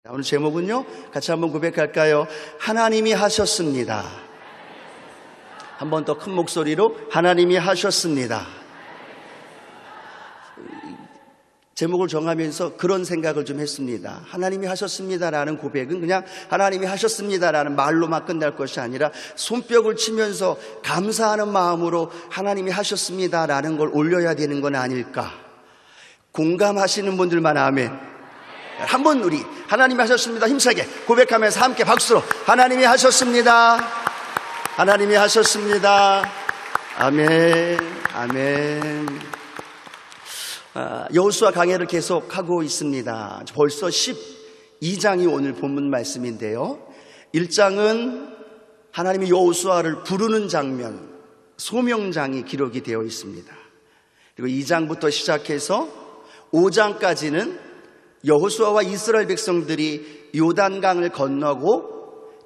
오늘 제목은요, 같이 한번 고백할까요? 하나님이 하셨습니다. 한 번 더 큰 목소리로 하나님이 하셨습니다. 제목을 정하면서 그런 생각을 좀 했습니다. 하나님이 하셨습니다라는 고백은 그냥 하나님이 하셨습니다라는 말로만 끝날 것이 아니라 손뼉을 치면서 감사하는 마음으로 하나님이 하셨습니다라는 걸 올려야 되는 건 아닐까. 공감하시는 분들만 아멘. 한번 우리 하나님이 하셨습니다 힘차게 고백하면서 함께 박수로 하나님이 하셨습니다. 하나님이 하셨습니다. 아멘. 아멘. 여호수아 강해를 계속하고 있습니다. 벌써 12장이 오늘 본문 말씀인데요, 1장은 하나님이 여호수아를 부르는 장면, 소명장이 기록이 되어 있습니다. 그리고 2장부터 시작해서 5장까지는 여호수아와 이스라엘 백성들이 요단강을 건너고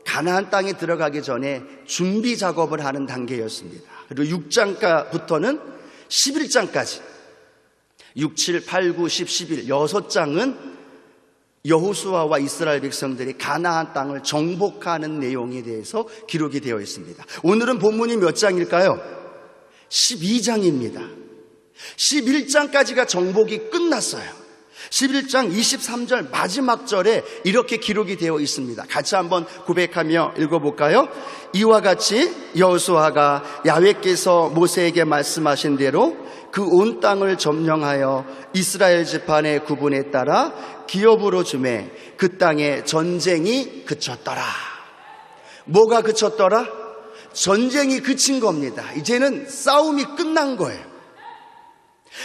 가나안 땅에 들어가기 전에 준비 작업을 하는 단계였습니다. 그리고 6장부터는 11장까지 6, 7, 8, 9, 10, 11 6장은 여호수아와 이스라엘 백성들이 가나안 땅을 정복하는 내용에 대해서 기록이 되어 있습니다. 오늘은 본문이 몇 장일까요? 12장입니다. 11장까지가 정복이 끝났어요. 11장 23절 마지막 절에 이렇게 기록이 되어 있습니다. 같이 한번 고백하며 읽어볼까요? 이와 같이 여호수아가 야훼께서 모세에게 말씀하신 대로 그 온 땅을 점령하여 이스라엘 지판의 구분에 따라 기업으로 주매 그 땅에 전쟁이 그쳤더라. 뭐가 그쳤더라? 전쟁이 그친 겁니다. 이제는 싸움이 끝난 거예요.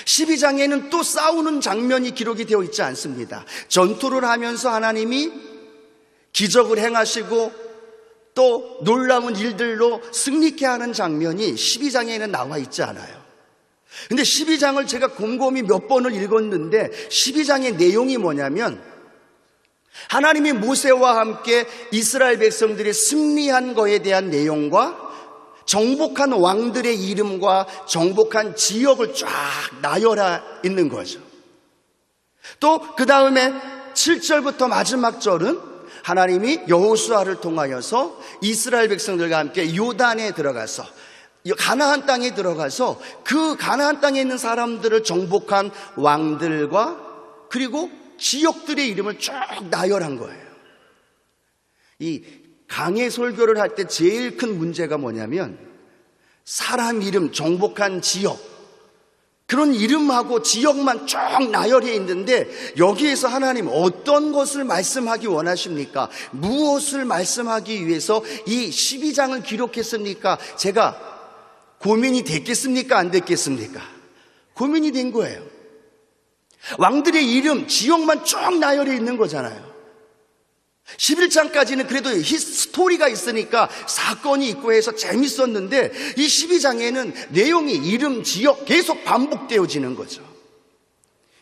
12장에는 또 싸우는 장면이 기록이 되어 있지 않습니다. 전투를 하면서 하나님이 기적을 행하시고 또 놀라운 일들로 승리케 하는 장면이 12장에는 나와 있지 않아요. 근데 12장을 제가 곰곰이 몇 번을 읽었는데 12장의 내용이 뭐냐면 하나님이 모세와 함께 이스라엘 백성들이 승리한 거에 대한 내용과 정복한 왕들의 이름과 정복한 지역을 쫙 나열해 있는 거죠. 또 그 다음에 7절부터 마지막 절은 하나님이 여호수아를 통하여서 이스라엘 백성들과 함께 요단에 들어가서 가나안 땅에 들어가서 그 가나안 땅에 있는 사람들을 정복한 왕들과 그리고 지역들의 이름을 쭉 나열한 거예요. 이 강해 설교를 할 때 제일 큰 문제가 뭐냐면 사람 이름, 정복한 지역, 그런 이름하고 지역만 쭉 나열해 있는데 여기에서 하나님 어떤 것을 말씀하기 원하십니까? 무엇을 말씀하기 위해서 이 12장을 기록했습니까? 제가 고민이 됐겠습니까? 안 됐겠습니까? 고민이 된 거예요. 왕들의 이름, 지역만 쭉 나열해 있는 거잖아요. 11장까지는 그래도 스토리가 있으니까 사건이 있고 해서 재밌었는데 이 12장에는 내용이 이름, 지역 계속 반복되어지는 거죠.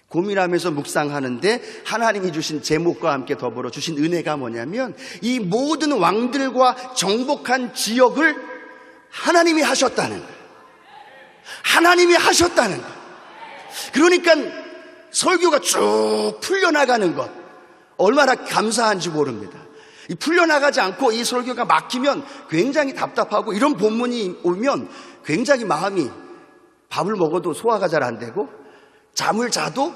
고민하면서 묵상하는데 하나님이 주신 제목과 함께 더불어 주신 은혜가 뭐냐면 이 모든 왕들과 정복한 지역을 하나님이 하셨다는 거예요. 하나님이 하셨다는 거예요. 그러니까 설교가 쭉 풀려나가는 것, 얼마나 감사한지 모릅니다. 이 풀려나가지 않고 이 설교가 막히면 굉장히 답답하고 이런 본문이 오면 굉장히 마음이 밥을 먹어도 소화가 잘 안 되고 잠을 자도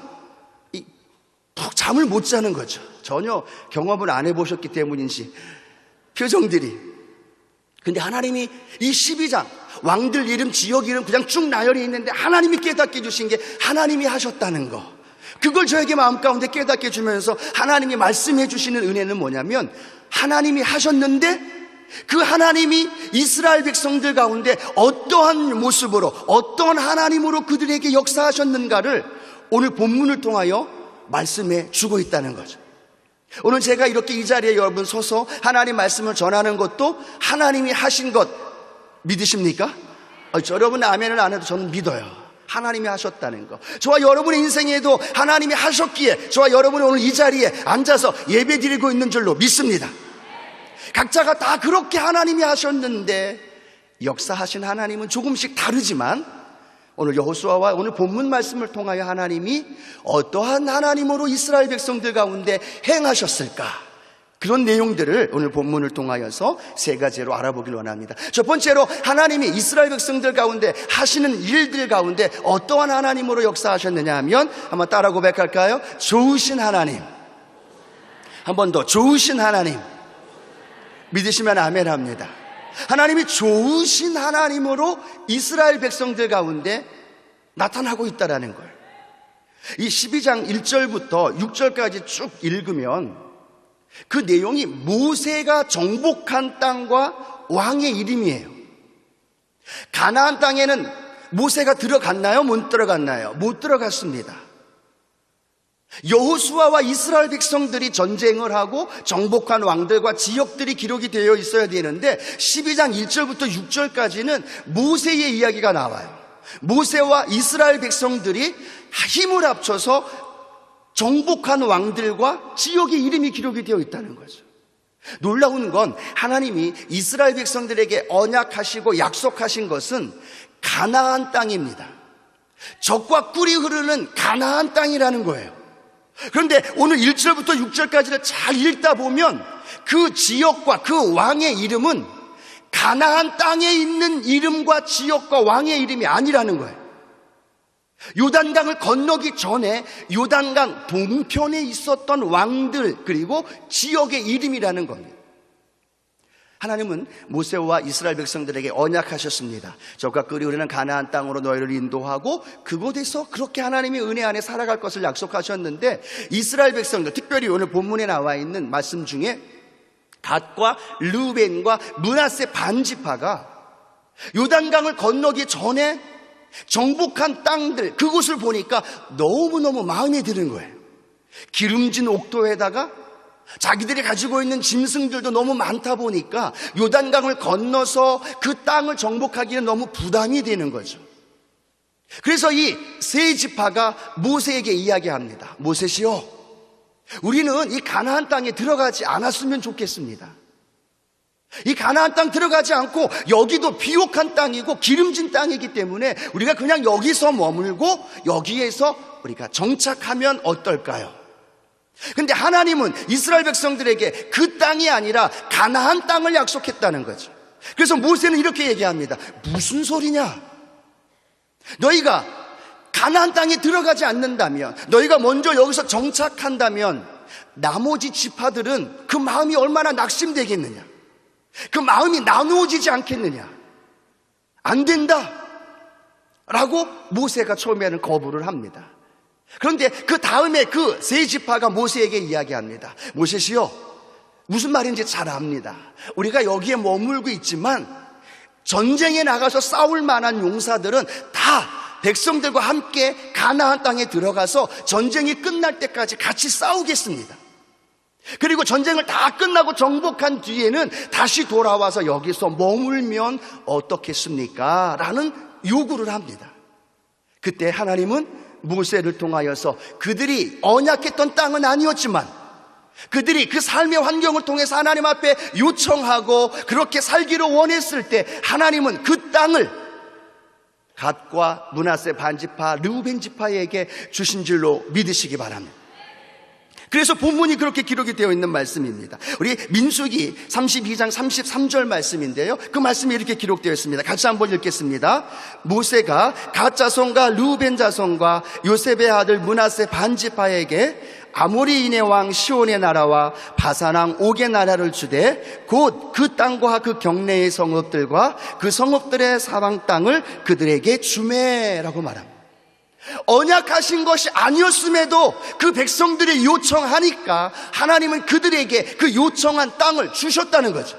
푹 잠을 못 자는 거죠. 전혀 경험을 안 해보셨기 때문인지 표정들이. 근데 하나님이 이 12장 왕들 이름, 지역 이름 그냥 쭉 나열해 있는데 하나님이 깨닫게 해주신 게 하나님이 하셨다는 거, 그걸 저에게 마음 가운데 깨닫게 해주면서 하나님이 말씀해 주시는 은혜는 뭐냐면 하나님이 하셨는데 그 하나님이 이스라엘 백성들 가운데 어떠한 모습으로 어떠한 하나님으로 그들에게 역사하셨는가를 오늘 본문을 통하여 말씀해 주고 있다는 거죠. 오늘 제가 이렇게 이 자리에 여러분 서서 하나님 말씀을 전하는 것도 하나님이 하신 것 믿으십니까? 여러분 아멘을 안 해도 저는 믿어요. 하나님이 하셨다는 거. 저와 여러분의 인생에도 하나님이 하셨기에 저와 여러분이 오늘 이 자리에 앉아서 예배 드리고 있는 줄로 믿습니다. 각자가 다 그렇게 하나님이 하셨는데 역사하신 하나님은 조금씩 다르지만 오늘 여호수아와 오늘 본문 말씀을 통하여 하나님이 어떠한 하나님으로 이스라엘 백성들 가운데 행하셨을까? 그런 내용들을 오늘 본문을 통하여서 세 가지로 알아보길 원합니다. 첫 번째로 하나님이 이스라엘 백성들 가운데 하시는 일들 가운데 어떠한 하나님으로 역사하셨느냐 하면 한번 따라 고백할까요? 좋으신 하나님. 한 번 더, 좋으신 하나님. 믿으시면 아멘 합니다. 하나님이 좋으신 하나님으로 이스라엘 백성들 가운데 나타나고 있다는 걸. 이 12장 1절부터 6절까지 쭉 읽으면 그 내용이 모세가 정복한 땅과 왕의 이름이에요. 가나안 땅에는 모세가 들어갔나요? 못 들어갔나요? 못 들어갔습니다. 여호수아와 이스라엘 백성들이 전쟁을 하고 정복한 왕들과 지역들이 기록이 되어 있어야 되는데 12장 1절부터 6절까지는 모세의 이야기가 나와요. 모세와 이스라엘 백성들이 힘을 합쳐서 정복한 왕들과 지역의 이름이 기록이 되어 있다는 거죠. 놀라운 건 하나님이 이스라엘 백성들에게 언약하시고 약속하신 것은 가나안 땅입니다. 젖과 꿀이 흐르는 가나안 땅이라는 거예요. 그런데 오늘 1절부터 6절까지를 잘 읽다 보면 그 지역과 그 왕의 이름은 가나안 땅에 있는 이름과 지역과 왕의 이름이 아니라는 거예요. 요단강을 건너기 전에 요단강 동편에 있었던 왕들 그리고 지역의 이름이라는 겁니다. 하나님은 모세와 이스라엘 백성들에게 언약하셨습니다. 젖과 꿀이 흐르는 가나안 땅으로 너희를 인도하고 그곳에서 그렇게 하나님의 은혜 안에 살아갈 것을 약속하셨는데 이스라엘 백성들, 특별히 오늘 본문에 나와 있는 말씀 중에 갓과 르벤과 므낫세 반지파가 요단강을 건너기 전에 정복한 땅들, 그곳을 보니까 너무너무 마음에 드는 거예요. 기름진 옥토에다가 자기들이 가지고 있는 짐승들도 너무 많다 보니까 요단강을 건너서 그 땅을 정복하기는 너무 부담이 되는 거죠. 그래서 이 세 지파가 모세에게 이야기합니다. 모세시여, 우리는 이 가나안 땅에 들어가지 않았으면 좋겠습니다. 이 가나안 땅 들어가지 않고 여기도 비옥한 땅이고 기름진 땅이기 때문에 우리가 그냥 여기서 머물고 여기에서 우리가 정착하면 어떨까요? 근데 하나님은 이스라엘 백성들에게 그 땅이 아니라 가나안 땅을 약속했다는 거죠. 그래서 모세는 이렇게 얘기합니다. 무슨 소리냐? 너희가 가나안 땅에 들어가지 않는다면, 너희가 먼저 여기서 정착한다면 나머지 지파들은 그 마음이 얼마나 낙심되겠느냐? 그 마음이 나누어지지 않겠느냐? 안 된다 라고 모세가 처음에는 거부를 합니다. 그런데 그 다음에 그 세 지파가 모세에게 이야기합니다. 모세시여, 무슨 말인지 잘 압니다. 우리가 여기에 머물고 있지만 전쟁에 나가서 싸울 만한 용사들은 다 백성들과 함께 가나안 땅에 들어가서 전쟁이 끝날 때까지 같이 싸우겠습니다. 그리고 전쟁을 다 끝나고 정복한 뒤에는 다시 돌아와서 여기서 머물면 어떻겠습니까? 라는 요구를 합니다. 그때 하나님은 모세를 통하여서 그들이 언약했던 땅은 아니었지만 그들이 그 삶의 환경을 통해서 하나님 앞에 요청하고 그렇게 살기를 원했을 때 하나님은 그 땅을 갓과 므낫세 반지파, 르우벤 지파에게 주신 줄로 믿으시기 바랍니다. 그래서 본문이 그렇게 기록이 되어 있는 말씀입니다. 우리 민수기 32장 33절 말씀인데요, 그 말씀이 이렇게 기록되어 있습니다. 같이 한번 읽겠습니다. 모세가 갓 자손과 르우벤 자손과 요셉의 아들 므낫세 반지파에게 아모리인의 왕 시온의 나라와 바산 왕 옥의 나라를 주되 곧 그 땅과 그 경내의 성읍들과 그 성읍들의 사방 땅을 그들에게 주매라고 말합니다. 언약하신 것이 아니었음에도 그 백성들이 요청하니까 하나님은 그들에게 그 요청한 땅을 주셨다는 거죠.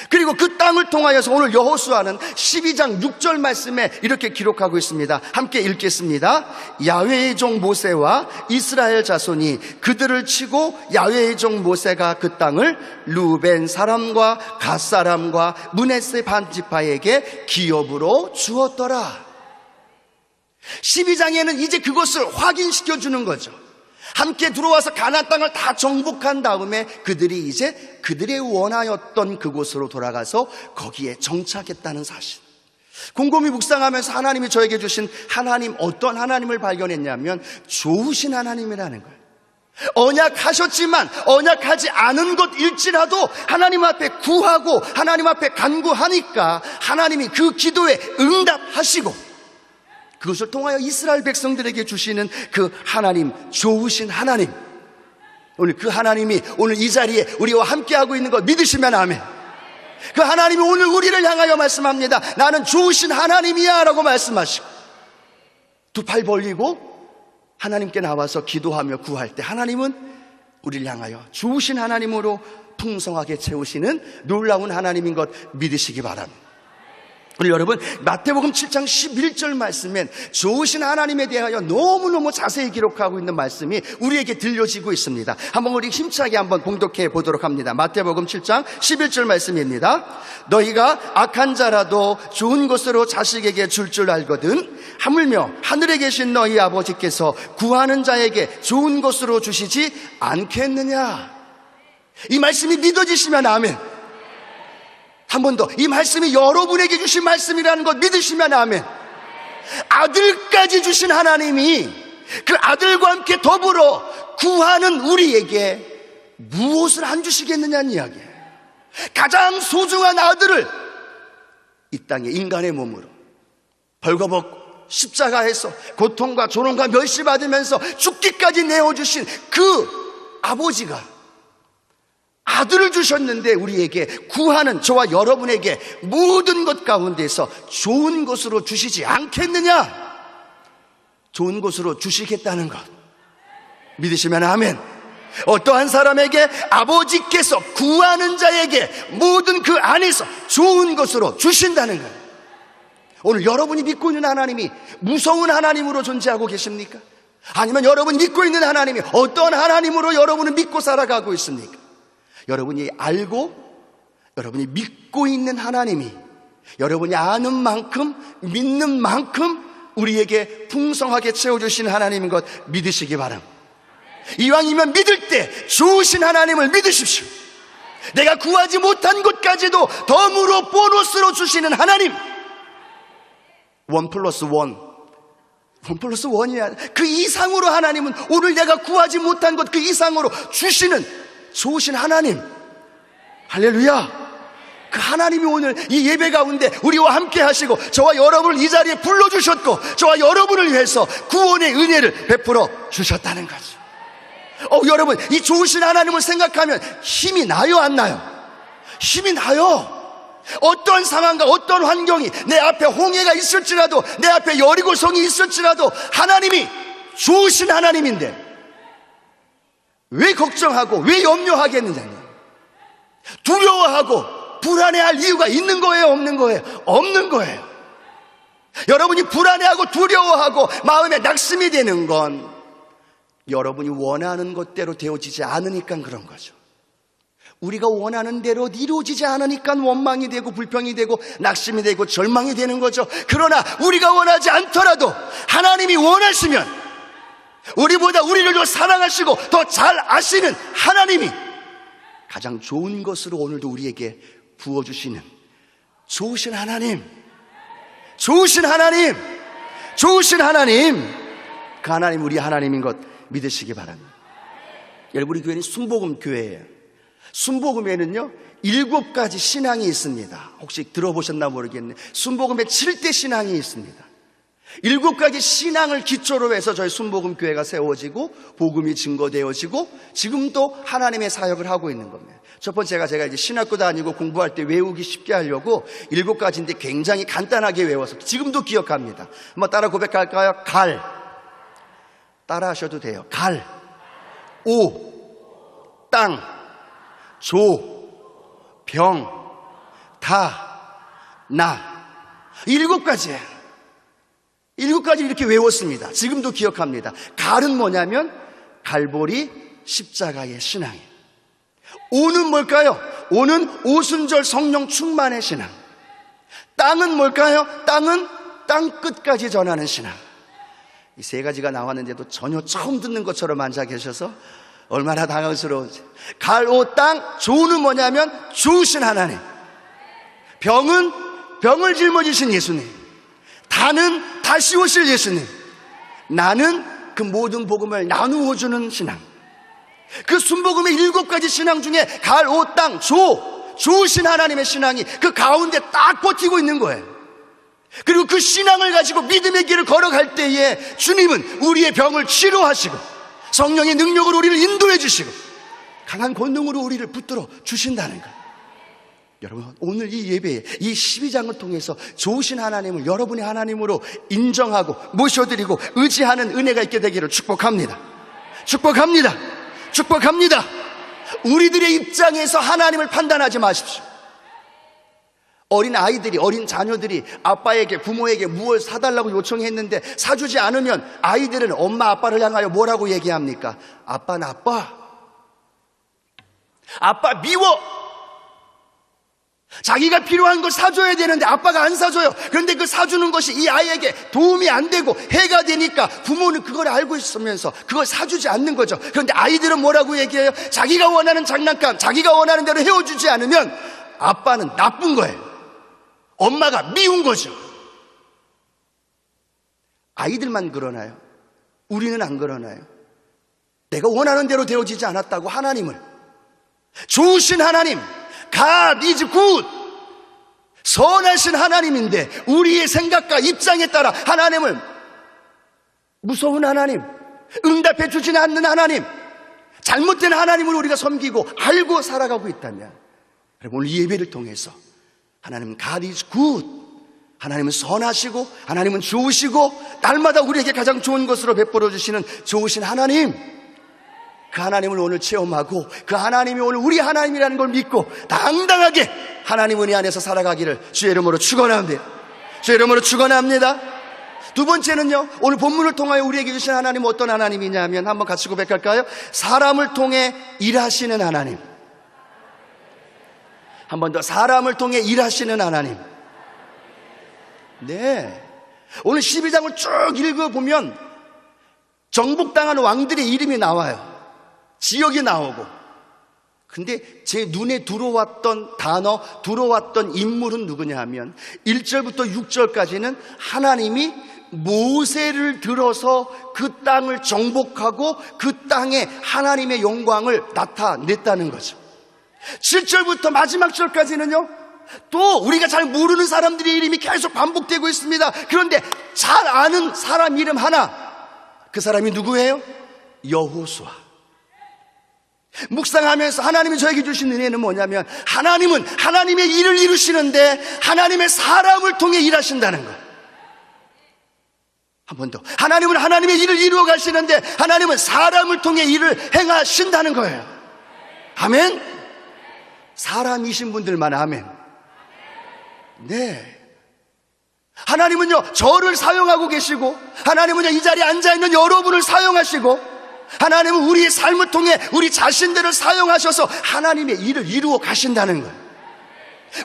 그리고 그 땅을 통하여서 오늘 여호수아는 12장 6절 말씀에 이렇게 기록하고 있습니다. 함께 읽겠습니다. 야훼의 종 모세와 이스라엘 자손이 그들을 치고 야훼의 종 모세가 그 땅을 르우벤 사람과 갓 사람과 므낫세 반지파에게 기업으로 주었더라. 12장에는 이제 그것을 확인시켜 주는 거죠. 함께 들어와서 가나안 땅을 다 정복한 다음에 그들이 이제 그들의 원하였던 그곳으로 돌아가서 거기에 정착했다는 사실. 곰곰이 묵상하면서 하나님이 저에게 주신 하나님, 어떤 하나님을 발견했냐면 좋으신 하나님이라는 거예요. 언약하셨지만 언약하지 않은 것일지라도 하나님 앞에 구하고 하나님 앞에 간구하니까 하나님이 그 기도에 응답하시고 그것을 통하여 이스라엘 백성들에게 주시는 그 하나님, 좋으신 하나님, 오늘 그 하나님이 오늘 이 자리에 우리와 함께하고 있는 것 믿으시면 아멘. 그 하나님이 오늘 우리를 향하여 말씀합니다. 나는 좋으신 하나님이야 라고 말씀하시고 두 팔 벌리고 하나님께 나와서 기도하며 구할 때 하나님은 우리를 향하여 좋으신 하나님으로 풍성하게 채우시는 놀라운 하나님인 것 믿으시기 바랍니다. 우리 여러분, 마태복음 7장 11절 말씀엔 좋으신 하나님에 대하여 너무너무 자세히 기록하고 있는 말씀이 우리에게 들려지고 있습니다. 한번 우리 힘차게 한번 봉독해 보도록 합니다. 마태복음 7장 11절 말씀입니다. 너희가 악한 자라도 좋은 것으로 자식에게 줄 알거든 하물며 하늘에 계신 너희 아버지께서 구하는 자에게 좋은 것으로 주시지 않겠느냐. 이 말씀이 믿어지시면 아멘. 한 번 더, 이 말씀이 여러분에게 주신 말씀이라는 것 믿으시면 아멘. 아들까지 주신 하나님이 그 아들과 함께 더불어 구하는 우리에게 무엇을 안 주시겠느냐는 이야기예요. 가장 소중한 아들을 이 땅에 인간의 몸으로 벌거벗고 십자가에서 고통과 조롱과 멸시받으면서 죽기까지 내어주신 그 아버지가 아들을 주셨는데 우리에게 구하는 저와 여러분에게 모든 것 가운데서 좋은 것으로 주시지 않겠느냐. 좋은 것으로 주시겠다는 것 믿으시면 아멘. 어떠한 사람에게 아버지께서 구하는 자에게 모든 그 안에서 좋은 것으로 주신다는 거예요. 오늘 여러분이 믿고 있는 하나님이 무서운 하나님으로 존재하고 계십니까? 아니면 여러분이 믿고 있는 하나님이 어떤 하나님으로 여러분은 믿고 살아가고 있습니까? 여러분이 알고 여러분이 믿고 있는 하나님이 여러분이 아는 만큼 믿는 만큼 우리에게 풍성하게 채워주시는 하나님인 것 믿으시기 바랍니다. 이왕이면 믿을 때 좋으신 하나님을 믿으십시오. 내가 구하지 못한 것까지도 덤으로 보너스로 주시는 하나님. 1+1이야. 그 이상으로 하나님은 오늘 내가 구하지 못한 것 그 이상으로 주시는 좋으신 하나님. 할렐루야. 그 하나님이 오늘 이 예배 가운데 우리와 함께 하시고 저와 여러분을 이 자리에 불러주셨고 저와 여러분을 위해서 구원의 은혜를 베풀어 주셨다는 거죠. 여러분, 이 좋으신 하나님을 생각하면 힘이 나요, 안 나요? 힘이 나요. 어떤 상황과 어떤 환경이 내 앞에 홍해가 있을지라도 내 앞에 여리고성이 있을지라도 하나님이 좋으신 하나님인데 왜 걱정하고 왜 염려하겠느냐. 두려워하고 불안해할 이유가 있는 거예요, 없는 거예요? 없는 거예요. 여러분이 불안해하고 두려워하고 마음에 낙심이 되는 건 여러분이 원하는 것대로 되어지지 않으니까 그런 거죠. 우리가 원하는 대로 이루어지지 않으니까 원망이 되고 불평이 되고 낙심이 되고 절망이 되는 거죠. 그러나 우리가 원하지 않더라도 하나님이 원하시면 우리보다 우리를 더 사랑하시고 더 잘 아시는 하나님이 가장 좋은 것으로 오늘도 우리에게 부어주시는 좋으신 하나님, 좋으신 하나님, 좋으신 하나님, 그 하나님 우리 하나님인 것 믿으시기 바랍니다. 여러분, 우리 교회는 순복음 교회예요. 순복음에는요 7가지 신앙이 있습니다. 혹시 들어보셨나 모르겠네. 순복음에 7대 신앙이 있습니다. 7가지 신앙을 기초로 해서 저희 순복음 교회가 세워지고 복음이 증거되어지고 지금도 하나님의 사역을 하고 있는 겁니다. 첫 번째가 제가 이제 신학교 다니고 공부할 때 외우기 쉽게 하려고 7가지인데 굉장히 간단하게 외워서 지금도 기억합니다. 한번 따라 고백할까요? 갈, 따라 하셔도 돼요. 갈, 오, 땅, 조, 병, 다, 나. 7가지예요. 7가지 이렇게 외웠습니다. 지금도 기억합니다. 갈은 뭐냐면 갈보리 십자가의 신앙이에요. 오는 뭘까요? 오는 오순절 성령 충만의 신앙. 땅은 뭘까요? 땅은 땅 끝까지 전하는 신앙. 이 3가지가 나왔는데도 전혀 처음 듣는 것처럼 앉아 계셔서 얼마나 당황스러운지. 갈, 오, 땅, 조는 뭐냐면 좋으신 하나님. 병은 병을 짊어지신 예수님. 다는 다시 오실 예수님. 나는 그 모든 복음을 나누어 주는 신앙. 그 순복음의 7가지 신앙 중에 갈, 옷, 땅, 좋으신 하나님의 신앙이 그 가운데 딱 버티고 있는 거예요. 그리고 그 신앙을 가지고 믿음의 길을 걸어갈 때에 주님은 우리의 병을 치료하시고 성령의 능력으로 우리를 인도해 주시고 강한 권능으로 우리를 붙들어 주신다는 거예요. 여러분, 오늘 이 예배에 이 12장을 통해서 좋으신 하나님을 여러분의 하나님으로 인정하고 모셔드리고 의지하는 은혜가 있게 되기를 축복합니다. 축복합니다. 축복합니다. 우리들의 입장에서 하나님을 판단하지 마십시오. 어린 아이들이, 어린 자녀들이 아빠에게, 부모에게 무엇을 사달라고 요청했는데 사주지 않으면 아이들은 엄마 아빠를 향하여 뭐라고 얘기합니까? 아빠 나빠, 아빠 미워. 자기가 필요한 걸 사줘야 되는데 아빠가 안 사줘요. 그런데 그 사주는 것이 이 아이에게 도움이 안 되고 해가 되니까 부모는 그걸 알고 있으면서 그걸 사주지 않는 거죠. 그런데 아이들은 뭐라고 얘기해요? 자기가 원하는 장난감, 자기가 원하는 대로 헤어주지 않으면 아빠는 나쁜 거예요. 엄마가 미운 거죠. 아이들만 그러나요? 우리는 안 그러나요? 내가 원하는 대로 되어지지 않았다고 하나님을, 좋으신 하나님, God is good, 선하신 하나님인데 우리의 생각과 입장에 따라 하나님을 무서운 하나님, 응답해 주지 않는 하나님, 잘못된 하나님을 우리가 섬기고 알고 살아가고 있다면, 여러분 오늘 이 예배를 통해서 하나님은 God is good, 하나님은 선하시고 하나님은 좋으시고 날마다 우리에게 가장 좋은 것으로 베풀어 주시는 좋으신 하나님, 그 하나님을 오늘 체험하고 그 하나님이 오늘 우리 하나님이라는 걸 믿고 당당하게 하나님 은혜 안에서 살아가기를 주의 이름으로 축원합니다. 주의 이름으로 축원합니다. 두 번째는요, 오늘 본문을 통하여 우리에게 주신 하나님은 어떤 하나님이냐 하면 한번 같이 고백할까요? 사람을 통해 일하시는 하나님. 한 번 더, 사람을 통해 일하시는 하나님. 네, 오늘 12장을 쭉 읽어보면 정복당한 왕들의 이름이 나와요. 지역이 나오고. 근데 제 눈에 들어왔던 단어, 들어왔던 인물은 누구냐 하면 1절부터 6절까지는 하나님이 모세를 들어서 그 땅을 정복하고 그 땅에 하나님의 영광을 나타냈다는 거죠. 7절부터 마지막 절까지는요, 또 우리가 잘 모르는 사람들의 이름이 계속 반복되고 있습니다. 그런데 잘 아는 사람 이름 하나, 그 사람이 누구예요? 여호수아. 묵상하면서 하나님이 저에게 주신 은혜는 뭐냐면, 하나님은 하나님의 일을 이루시는데 하나님의 사람을 통해 일하신다는 것. 한 번 더, 하나님은 하나님의 일을 이루어 가시는데 하나님은 사람을 통해 일을 행하신다는 거예요. 아멘. 사람이신 분들만 아멘. 네, 하나님은요 저를 사용하고 계시고, 하나님은요 이 자리에 앉아있는 여러분을 사용하시고, 하나님은 우리의 삶을 통해 우리 자신들을 사용하셔서 하나님의 일을 이루어 가신다는 거예요.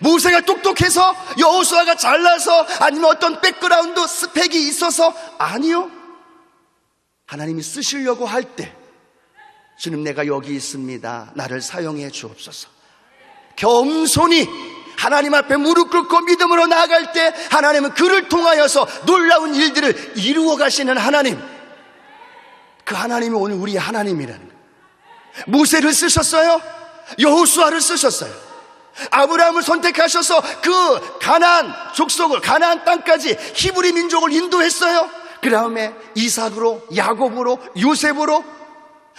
모세가 똑똑해서, 여호수아가 잘나서, 아니면 어떤 백그라운드 스펙이 있어서, 아니요, 하나님이 쓰시려고 할 때 주님 내가 여기 있습니다, 나를 사용해 주옵소서, 겸손히 하나님 앞에 무릎 꿇고 믿음으로 나아갈 때 하나님은 그를 통하여서 놀라운 일들을 이루어 가시는 하나님, 그 하나님이 오늘 우리의 하나님이라는 거예요. 모세를 쓰셨어요. 여호수아를 쓰셨어요. 아브라함을 선택하셔서 그 가나안 족속을, 가나안 땅까지 히브리 민족을 인도했어요. 그 다음에 이삭으로, 야곱으로, 요셉으로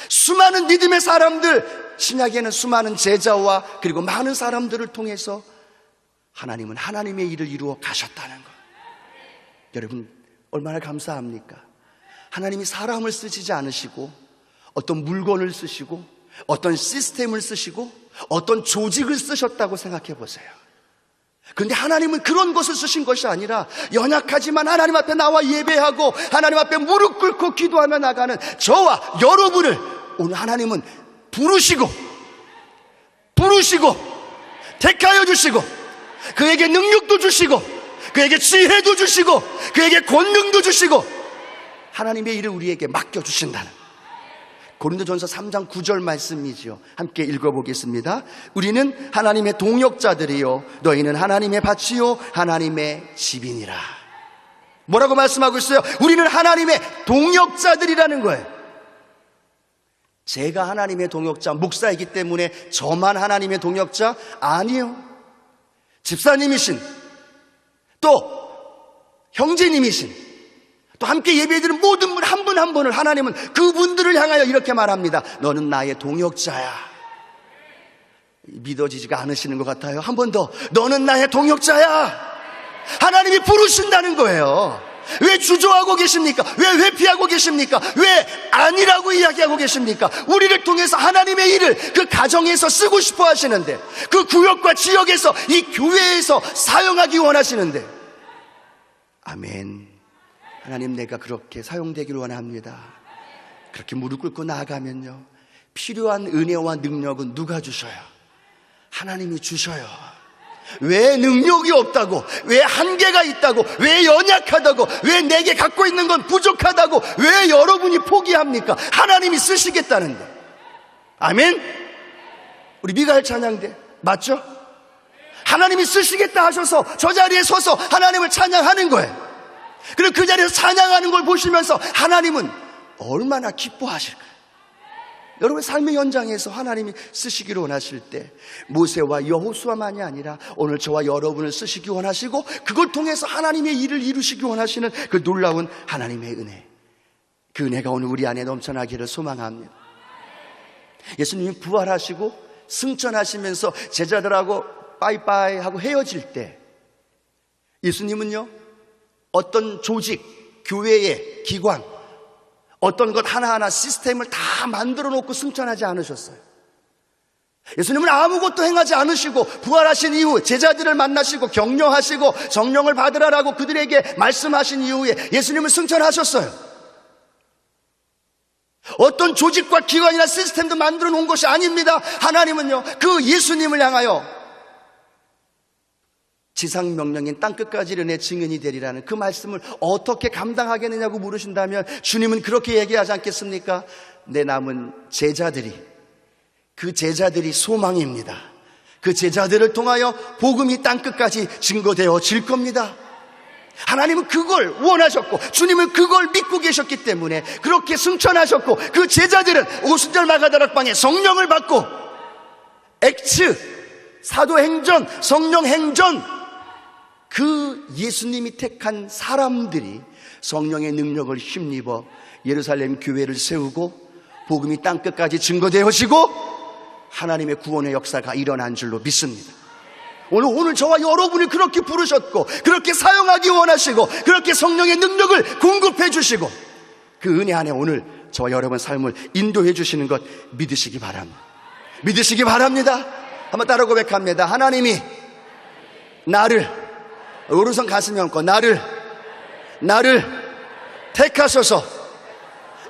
수많은 믿음의 사람들, 신약에는 수많은 제자와 그리고 많은 사람들을 통해서 하나님은 하나님의 일을 이루어 가셨다는 것. 여러분 얼마나 감사합니까? 하나님이 사람을 쓰시지 않으시고 어떤 물건을 쓰시고 어떤 시스템을 쓰시고 어떤 조직을 쓰셨다고 생각해 보세요. 그런데 하나님은 그런 것을 쓰신 것이 아니라 연약하지만 하나님 앞에 나와 예배하고 하나님 앞에 무릎 꿇고 기도하며 나가는 저와 여러분을 오늘 하나님은 부르시고 택하여 주시고 그에게 능력도 주시고 그에게 지혜도 주시고 그에게 권능도 주시고 하나님의 일을 우리에게 맡겨주신다는, 고린도전서 3장 9절 말씀이지요. 함께 읽어보겠습니다. 우리는 하나님의 동역자들이요 너희는 하나님의 밭이요 하나님의 집이니라. 뭐라고 말씀하고 있어요? 우리는 하나님의 동역자들이라는 거예요. 제가 하나님의 동역자, 목사이기 때문에 저만 하나님의 동역자? 아니요. 집사님이신, 또 형제님이신, 또 함께 예배드리는 모든 분 한 분 한 분을 하나님은 그분들을 향하여 이렇게 말합니다. 너는 나의 동역자야. 믿어지지가 않으시는 것 같아요. 한 번 더. 너는 나의 동역자야. 하나님이 부르신다는 거예요. 왜 주저하고 계십니까? 왜 회피하고 계십니까? 왜 아니라고 이야기하고 계십니까? 우리를 통해서 하나님의 일을 그 가정에서 쓰고 싶어 하시는데, 그 구역과 지역에서, 이 교회에서 사용하기 원하시는데, 아멘. 하나님, 내가 그렇게 사용되기를 원합니다. 그렇게 무릎 꿇고 나아가면요, 필요한 은혜와 능력은 누가 주셔요? 하나님이 주셔요. 왜 능력이 없다고, 왜 한계가 있다고, 왜 연약하다고, 왜 내게 갖고 있는 건 부족하다고, 왜 여러분이 포기합니까? 하나님이 쓰시겠다는데. 아멘. 우리 미가엘 찬양대 맞죠? 하나님이 쓰시겠다 하셔서 저 자리에 서서 하나님을 찬양하는 거예요. 그리고 그 자리에서 찬양하는 걸 보시면서 하나님은 얼마나 기뻐하실까요? 여러분 삶의 현장에서 하나님이 쓰시기를 원하실 때 모세와 여호수아만이 아니라 오늘 저와 여러분을 쓰시기 원하시고, 그걸 통해서 하나님의 일을 이루시기 원하시는 그 놀라운 하나님의 은혜, 그 은혜가 오늘 우리 안에 넘쳐나기를 소망합니다. 예수님이 부활하시고 승천하시면서 제자들하고 빠이빠이 하고 헤어질 때 예수님은요, 어떤 조직, 교회의 기관, 어떤 것 하나하나 시스템을 다 만들어 놓고 승천하지 않으셨어요. 예수님은 아무것도 행하지 않으시고 부활하신 이후 제자들을 만나시고 격려하시고 성령을 받으라라고 그들에게 말씀하신 이후에 예수님은 승천하셨어요. 어떤 조직과 기관이나 시스템도 만들어 놓은 것이 아닙니다. 하나님은요, 그 예수님을 향하여 지상명령인 땅끝까지 이르내 증인이 되리라는 그 말씀을 어떻게 감당하겠느냐고 물으신다면 주님은 그렇게 얘기하지 않겠습니까? 내 남은 제자들이, 그 제자들이 소망입니다. 그 제자들을 통하여 복음이 땅끝까지 증거되어질 겁니다. 하나님은 그걸 원하셨고 주님은 그걸 믿고 계셨기 때문에 그렇게 승천하셨고, 그 제자들은 오순절 마가다락방에 성령을 받고 액츠, 사도행전, 성령행전, 그 예수님이 택한 사람들이 성령의 능력을 힘입어 예루살렘 교회를 세우고 복음이 땅끝까지 증거되어지고 하나님의 구원의 역사가 일어난 줄로 믿습니다. 오늘 저와 여러분이 그렇게 부르셨고 그렇게 사용하기 원하시고 그렇게 성령의 능력을 공급해 주시고 그 은혜 안에 오늘 저와 여러분 삶을 인도해 주시는 것 믿으시기 바랍니다. 믿으시기 바랍니다. 한번 따라 고백합니다. 하나님이 나를, 오른손 가슴에 얹고 나를 택하셔서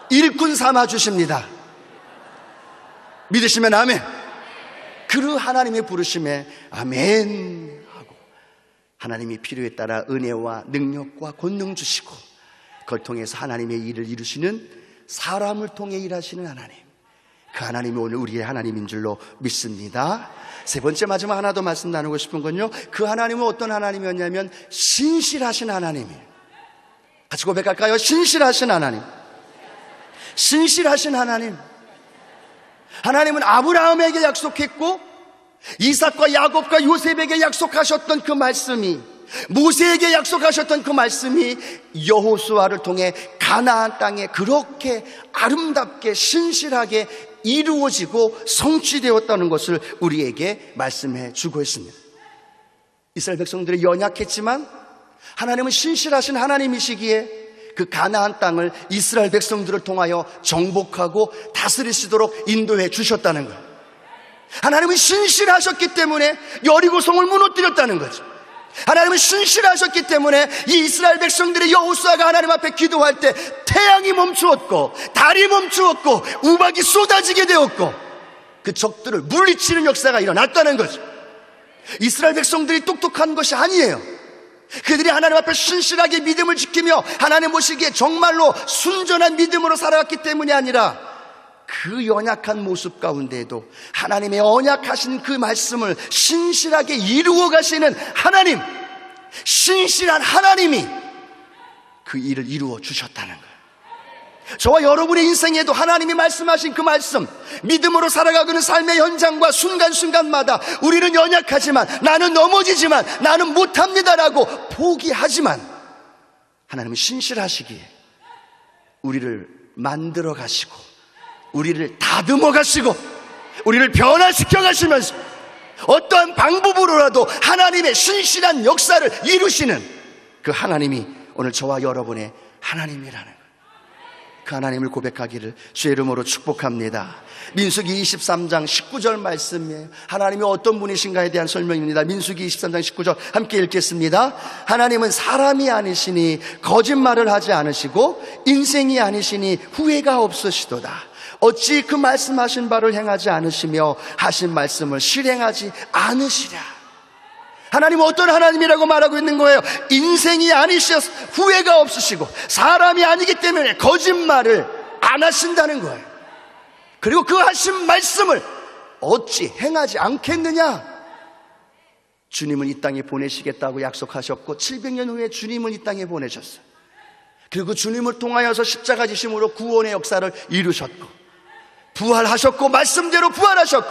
일꾼 삼아 주십니다. 믿으시면 아멘. 그 하나님의 부르심에 아멘 하고 하나님이 필요에 따라 은혜와 능력과 권능 주시고 그걸 통해서 하나님의 일을 이루시는, 사람을 통해 일하시는 하나님, 그 하나님이 오늘 우리의 하나님인 줄로 믿습니다. 세 번째, 마지막 하나 더 말씀 나누고 싶은 건요, 그 하나님은 어떤 하나님이었냐면 신실하신 하나님이에요. 같이 고백할까요? 신실하신 하나님. 신실하신 하나님. 하나님은 아브라함에게 약속했고 이삭과 야곱과 요셉에게 약속하셨던 그 말씀이, 모세에게 약속하셨던 그 말씀이 여호수아를 통해 가나안 땅에 그렇게 아름답게 신실하게 이루어지고 성취되었다는 것을 우리에게 말씀해 주고 있습니다. 이스라엘 백성들이 연약했지만 하나님은 신실하신 하나님이시기에 그 가나안 땅을 이스라엘 백성들을 통하여 정복하고 다스리시도록 인도해 주셨다는 거예요. 하나님은 신실하셨기 때문에 여리고성을 무너뜨렸다는 거죠. 하나님은 신실하셨기 때문에 이 이스라엘 백성들의 여호수아가 하나님 앞에 기도할 때 태양이 멈추었고 달이 멈추었고 우박이 쏟아지게 되었고 그 적들을 물리치는 역사가 일어났다는 거죠. 이스라엘 백성들이 똑똑한 것이 아니에요. 그들이 하나님 앞에 신실하게 믿음을 지키며 하나님 보시기에 정말로 순전한 믿음으로 살아갔기 때문이 아니라 그 연약한 모습 가운데에도 하나님의 언약하신 그 말씀을 신실하게 이루어 가시는 하나님, 신실한 하나님이 그 일을 이루어 주셨다는 거예요. 저와 여러분의 인생에도 하나님이 말씀하신 그 말씀, 믿음으로 살아가는 삶의 현장과 순간순간마다 우리는 연약하지만, 나는 넘어지지만, 나는 못합니다라고 포기하지만, 하나님은 신실하시기에 우리를 만들어 가시고, 우리를 다듬어 가시고, 우리를 변화시켜 가시면서 어떠한 방법으로라도 하나님의 신실한 역사를 이루시는 그 하나님이 오늘 저와 여러분의 하나님이라는 거예요. 그 하나님을 고백하기를 주의 이름으로 축복합니다. 민수기 23장 19절 말씀이에요. 하나님이 어떤 분이신가에 대한 설명입니다. 민수기 23장 19절 함께 읽겠습니다. 하나님은 사람이 아니시니 거짓말을 하지 않으시고 인생이 아니시니 후회가 없으시도다. 어찌 그 말씀하신 바를 행하지 않으시며 하신 말씀을 실행하지 않으시랴. 하나님은 어떤 하나님이라고 말하고 있는 거예요? 인생이 아니셔서 후회가 없으시고 사람이 아니기 때문에 거짓말을 안 하신다는 거예요. 그리고 그 하신 말씀을 어찌 행하지 않겠느냐? 주님을 이 땅에 보내시겠다고 약속하셨고 700년 후에 주님을 이 땅에 보내셨어요. 그리고 주님을 통하여서 십자가 지심으로 구원의 역사를 이루셨고, 부활하셨고, 말씀대로 부활하셨고,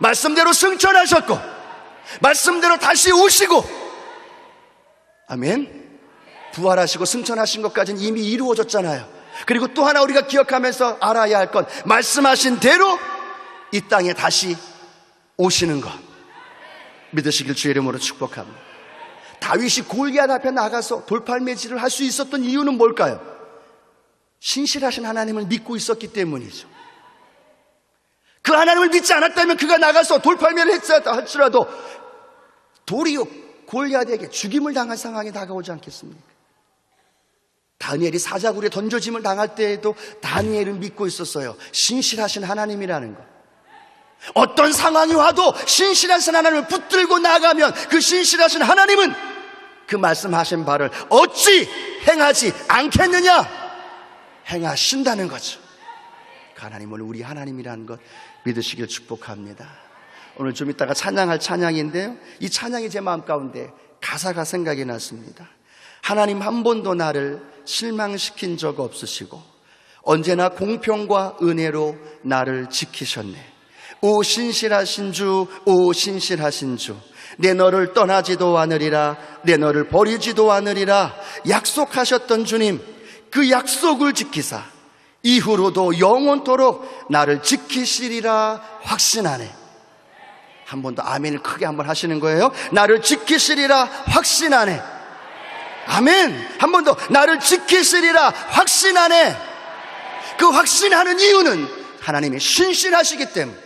말씀대로 승천하셨고, 말씀대로 다시 오시고, 아멘. 부활하시고 승천하신 것까지는 이미 이루어졌잖아요. 그리고 또 하나 우리가 기억하면서 알아야 할 건, 말씀하신 대로 이 땅에 다시 오시는 것 믿으시길 주의 이름으로 축복합니다. 다윗이 골리앗 앞에 나가서 돌팔매질을 할 수 있었던 이유는 뭘까요? 신실하신 하나님을 믿고 있었기 때문이죠. 그 하나님을 믿지 않았다면 그가 나가서 돌팔매를 했다 할지라도 도리어 골리앗에게 죽임을 당할 상황이 다가오지 않겠습니까? 다니엘이 사자굴에 던져짐을 당할 때에도 다니엘은 믿고 있었어요. 신실하신 하나님이라는 것. 어떤 상황이 와도 신실하신 하나님을 붙들고 나가면 그 신실하신 하나님은 그 말씀하신 바를 어찌 행하지 않겠느냐? 행하신다는 거죠. 그 하나님은 우리 하나님이라는 것 믿으시길 축복합니다. 오늘 좀 이따가 찬양할 찬양인데요, 이 찬양이 제 마음 가운데 가사가 생각이 났습니다. 하나님 한 번도 나를 실망시킨 적 없으시고 언제나 공평과 은혜로 나를 지키셨네. 오 신실하신 주, 오 신실하신 주, 내 너를 떠나지도 않으리라, 내 너를 버리지도 않으리라 약속하셨던 주님, 그 약속을 지키사 이후로도 영원토록 나를 지키시리라 확신하네. 한 번 더 아멘을 크게 한번 하시는 거예요. 나를 지키시리라 확신하네. 아멘. 한 번 더, 나를 지키시리라 확신하네. 그 확신하는 이유는 하나님이 신실하시기 때문에,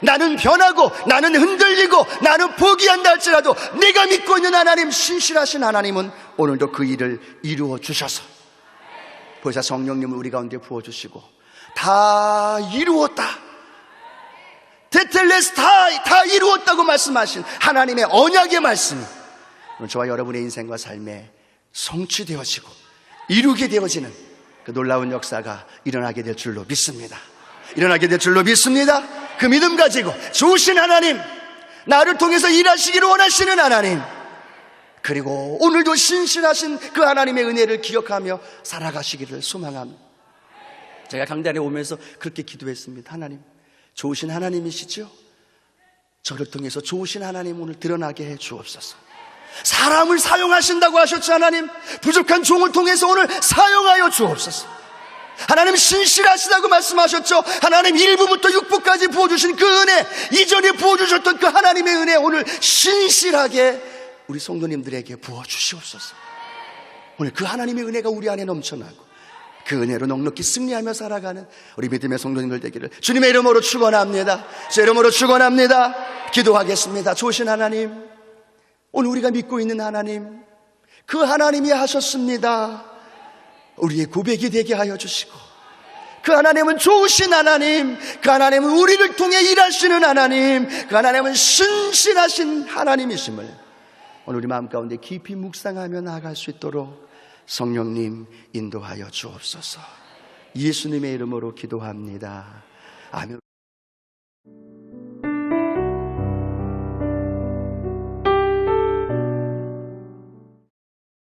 나는 변하고 나는 흔들리고 나는 포기한다 할지라도 내가 믿고 있는 하나님, 신실하신 하나님은 오늘도 그 일을 이루어 주셔서 보혜사 성령님을 우리 가운데 부어주시고 다 이루었다, 테텔레스 다 이루었다고 말씀하신 하나님의 언약의 말씀이 오늘 저와 여러분의 인생과 삶에 성취되어지고 이루게 되어지는 그 놀라운 역사가 일어나게 될 줄로 믿습니다. 일어나게 될 줄로 믿습니다. 그 믿음 가지고 좋으신 하나님, 나를 통해서 일하시기를 원하시는 하나님, 그리고 오늘도 신실하신 그 하나님의 은혜를 기억하며 살아가시기를 소망합니다. 제가 강단에 오면서 그렇게 기도했습니다. 하나님, 좋으신 하나님이시죠? 저를 통해서 좋으신 하나님 오늘 드러나게 해 주옵소서. 사람을 사용하신다고 하셨죠. 하나님, 부족한 종을 통해서 오늘 사용하여 주옵소서. 하나님 신실하시다고 말씀하셨죠. 하나님 1부부터 6부까지 부어주신 그 은혜, 이전에 부어주셨던 그 하나님의 은혜 오늘 신실하게 우리 성도님들에게 부어주시옵소서. 오늘 그 하나님의 은혜가 우리 안에 넘쳐나고 그 은혜로 넉넉히 승리하며 살아가는 우리 믿음의 성도님들 되기를 주님의 이름으로 축원합니다. 제 이름으로 축원합니다. 기도하겠습니다. 좋으신 하나님, 오늘 우리가 믿고 있는 하나님, 그 하나님이 하셨습니다. 우리의 고백이 되게 하여 주시고, 그 하나님은 좋으신 하나님, 그 하나님은 우리를 통해 일하시는 하나님, 그 하나님은 신실하신 하나님이심을 오늘 우리 마음 가운데 깊이 묵상하며 나아갈 수 있도록 성령님 인도하여 주옵소서. 예수님의 이름으로 기도합니다. 아멘.